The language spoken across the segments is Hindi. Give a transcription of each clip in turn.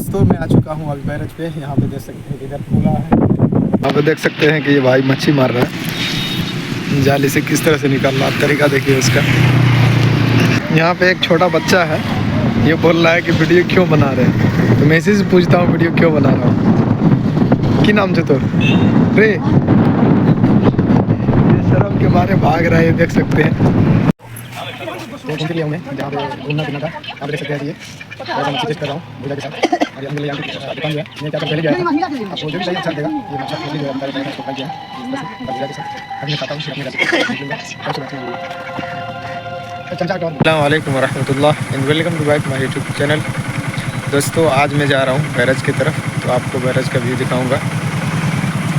दोस्तों मैं आ चुका हूँ अभी बैरज पे। यहाँ पे देख सकते हैं इधर पुला है। यहाँ पे देख सकते हैं कि ये भाई मच्छी मार रहा है, जाली से किस तरह से निकल रहा है, तरीका देखिए उसका। यहाँ पे एक छोटा बच्चा है, ये बोल रहा है कि वीडियो क्यों बना रहे हैं। तो मैं इसी से पूछता हूँ वीडियो क्यों बना रहा हूँ, की नाम से तो रे। ये शर्म के मारे भाग रहा है, ये देख सकते हैं। तो घूम के लिए हमने जहाँ पे घूमना फिरना था, यहाँ पे देख सकते हैं ये और मैं टेस्ट कर रहा हूँ भूजा के साथ। और ये अंदर यहाँ की दुकान जो है मैं क्या पहले गया था, आपको जो भी चाहिए अच्छा देगा। ये मच्छा मछली जो है बताया जाएगा, इसको खाई गया भूजा के साथ। अभी मैं खाता हूँ फिर अपने अस्सलाम वालेकुम वरहमतुल्लाह and welcome to back my YouTube channel. दोस्तों आज मैं जा रहा हूँ बैरज की तरफ, तो आपको बैरज का व्यू दिखाऊँगा।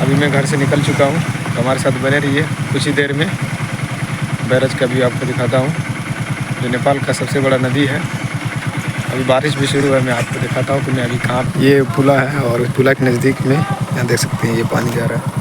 अभी मैं घर से निकल चुका हूँ, तो हमारे साथ बने रहिए। कुछ ही देर में बैरज का व्यू आपको दिखाता हूँ, जो नेपाल का सबसे बड़ा नदी है। अभी बारिश भी शुरू है, मैं आपको दिखाता हूँ कि मैं अभी कहाँ। ये पुला है और पुला के नज़दीक में यहाँ देख सकते हैं ये पानी जा रहा है।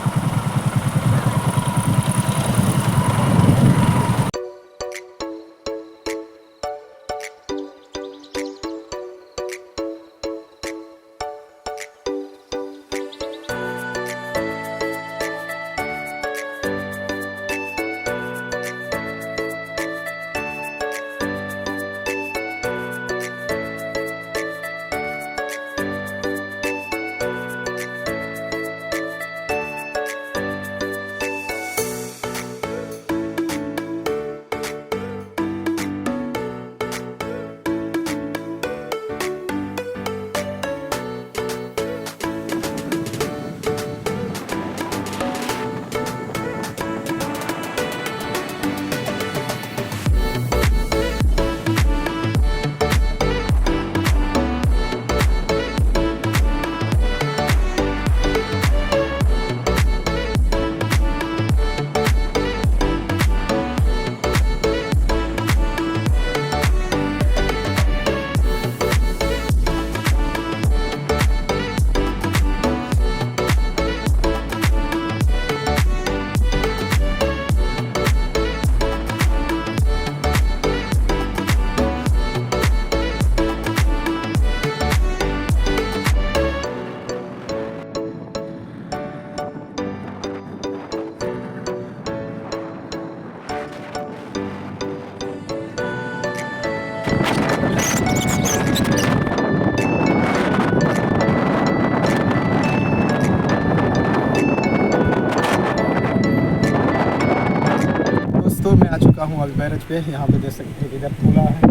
दोस्तों मैं आ चुका हूँ अभी बैरज पे। यहाँ पे देख सकते हैं इधर पुला है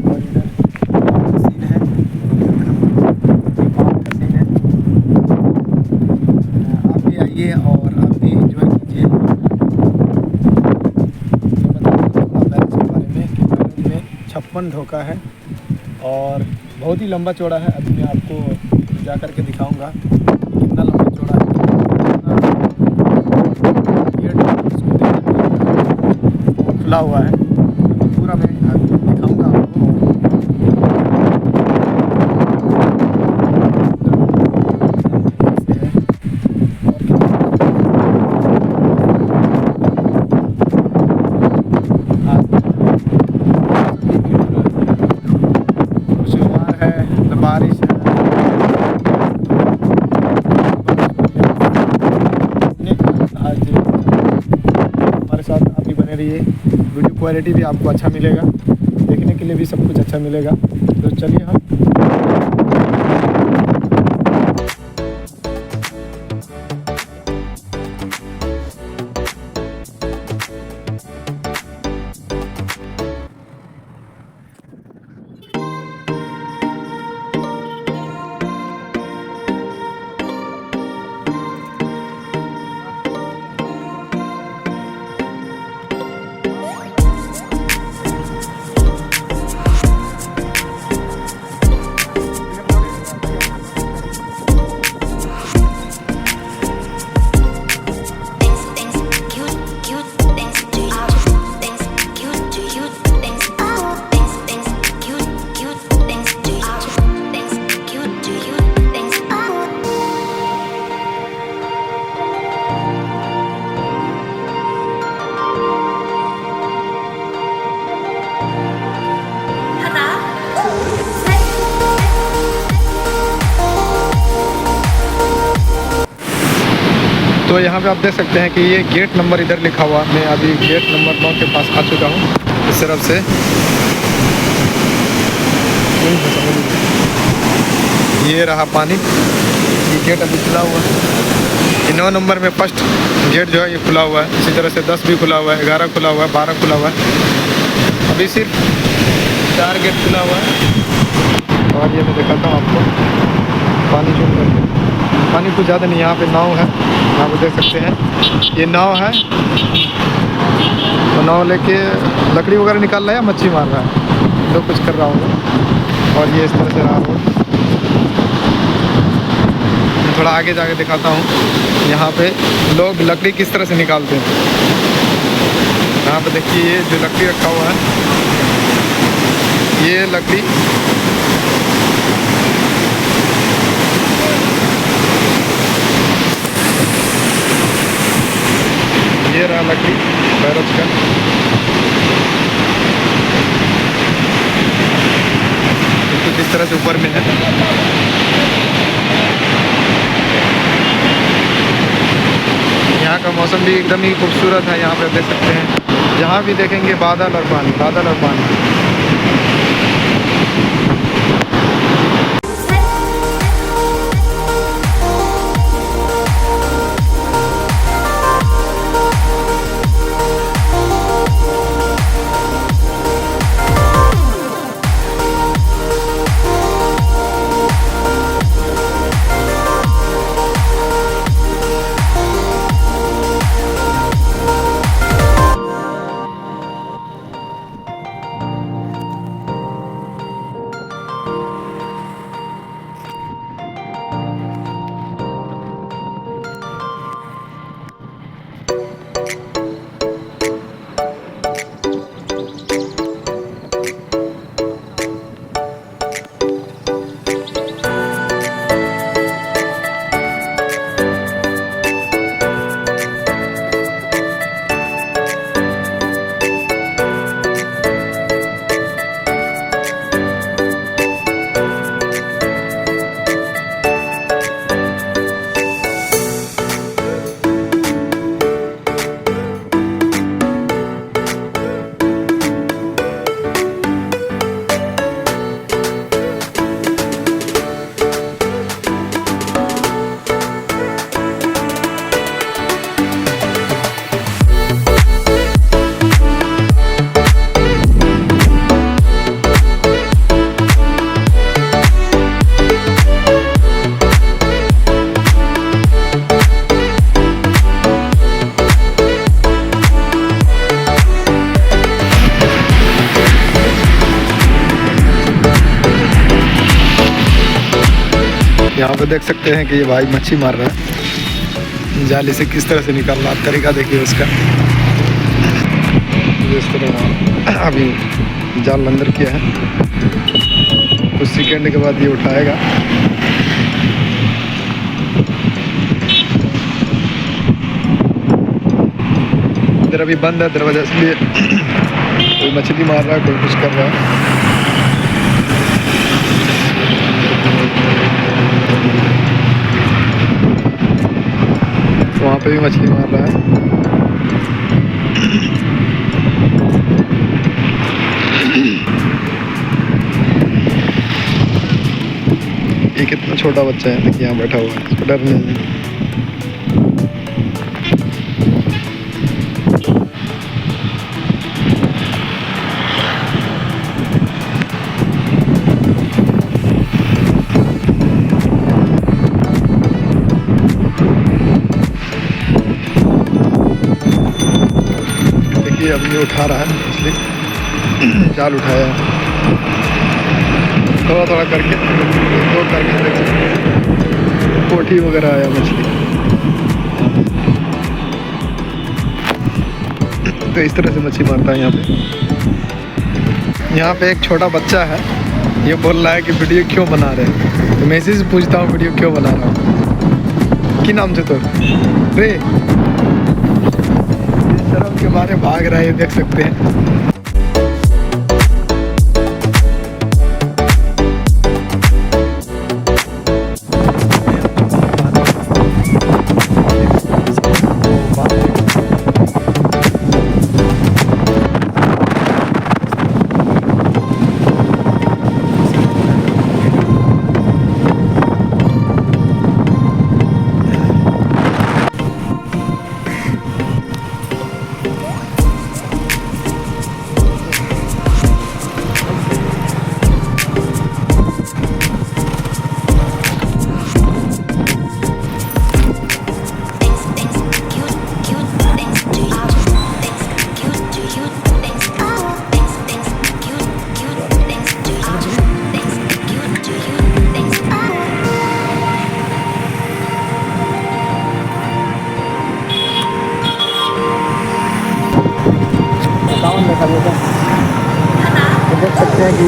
और इधर सीन है, सीन है। आप भी आइए और आप भी एंजॉय कीजिए। बैरज के बारे में कि बैरज में 56 ढोका है और बहुत ही लंबा चौड़ा है। अभी मैं आपको जा कर के दिखाऊँगा कितना लंबा चौड़ा है। खुला हुआ है पूरा, मैं दिखाऊंगा आपको। शुमार है, बारिश है, आज हमारे साथ आप भी बने रहिए। वीडियो क्वालिटी भी आपको अच्छा मिलेगा, देखने के लिए भी सब कुछ अच्छा मिलेगा। तो चलिए हम तो यहाँ पे आप देख सकते हैं कि ये गेट नंबर इधर लिखा हुआ। मैं अभी गेट नंबर 9 के पास आ चुका हूँ इस तरफ से। ये रहा पानी, ये गेट अभी खुला हुआ है। ये 9 नंबर में फर्स्ट गेट जो है ये खुला हुआ है। इसी तरह से 10 भी खुला हुआ है, 11 खुला हुआ है, 12 खुला हुआ है। अभी सिर्फ 4 गेट खुला हुआ है। और ये मैं दिखाता हूँ आपको पानी जो करके। पानी कुछ ज़्यादा नहीं, यहाँ पे नाव है, यहाँ पे देख सकते हैं ये नाव है। तो नाव लेके लकड़ी वगैरह निकाल रहा है या मच्छी मार रहा है, तो कुछ कर रहा हूँ। और ये इस तरह से रहा रोड। थोड़ा आगे जाके दिखाता हूँ यहाँ पे लोग लकड़ी किस तरह से निकालते हैं। यहाँ पे देखिए ये जो लकड़ी रखा हुआ है, ये लकड़ी ये रहा लकड़ी बैरज का। कुछ इस तरह से ऊपर में है। यहाँ का मौसम भी एकदम ही खूबसूरत है। यहाँ पे देख सकते हैं, जहाँ भी देखेंगे बादल और पानी, बादल और पानी। यहाँ पे देख सकते हैं कि ये भाई मच्छी मार रहा है। जाली से किस तरह से निकाल रहा है, तरीका देखिए उसका। इस तरह अभी जाल अंदर किया है, कुछ सेकेंड के बाद ये उठाएगा। इधर अभी बंद है दरवाजा, इसलिए कोई मछली मार रहा है, कोई कुछ कर रहा है। वहाँ पे भी मछली मार रहा है। ये कितना छोटा बच्चा है, देखिए यहाँ बैठा हुआ है, इसको डर नहीं है। अब ये उठा रहा है मछली, जाल उठाया है थोड़ा थोड़ा करके, दो करके देख सकते हैं पोठी वगैरह आया मछली। तो इस तरह से मछली मारता है यहाँ पे। यहाँ पे एक छोटा बच्चा है, ये बोल रहा है कि वीडियो क्यों बना रहे हैं। तो मैं इसी से पूछता हूँ वीडियो क्यों बना रहा हूँ, कि नाम से तो रे तरफ के बारे भाग रहा है, देख सकते हैं।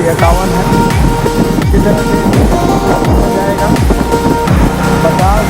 51 है। इसी तरह से जाएगा 50।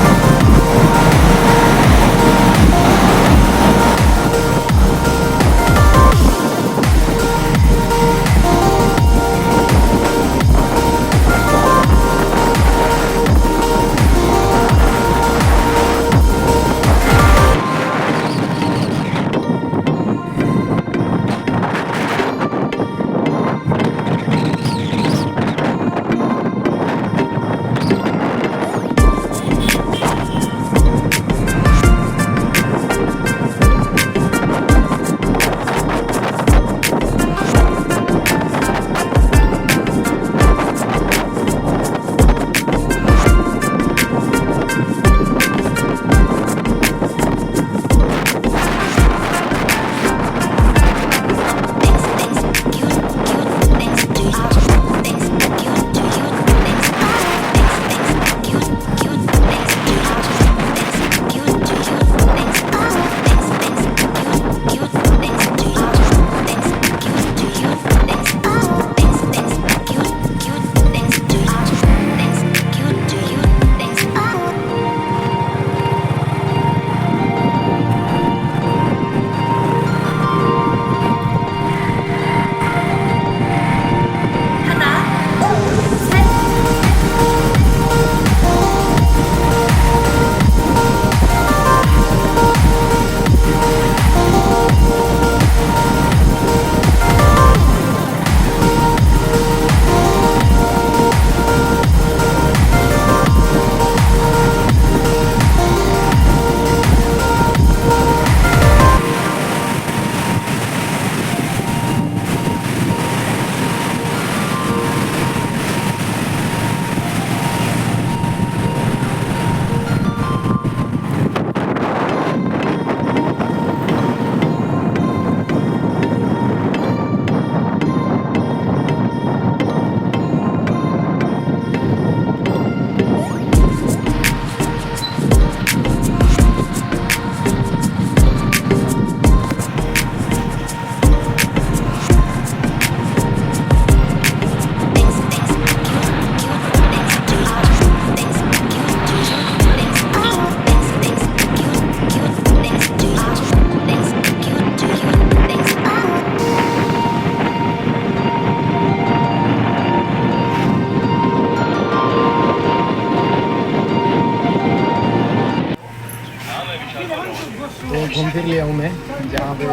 तो घूम फिर लिया हूँ मैं जहाँ पे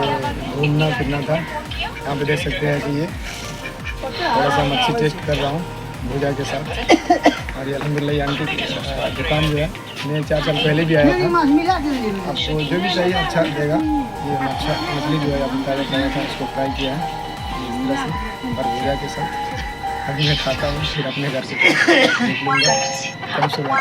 घूमना फिरना था। यहाँ पे देख सकते हैं कि ये थोड़ा सा मच्छी टेस्ट कर रहा हूँ भुजा के साथ। और ये अल्हम्दुलिल्लाह आंटी की दुकान जो है मैं 4 साल पहले भी आया था। आपको जो भी चाहिए अच्छा देगा। ये मछली जो है आपने ताज़ा खाया था उसको फ्राई किया है इस तरह से और भुजा के साथ। अभी मैं खाता हूँ फिर अपने घर से निकलूँगा। कम से कम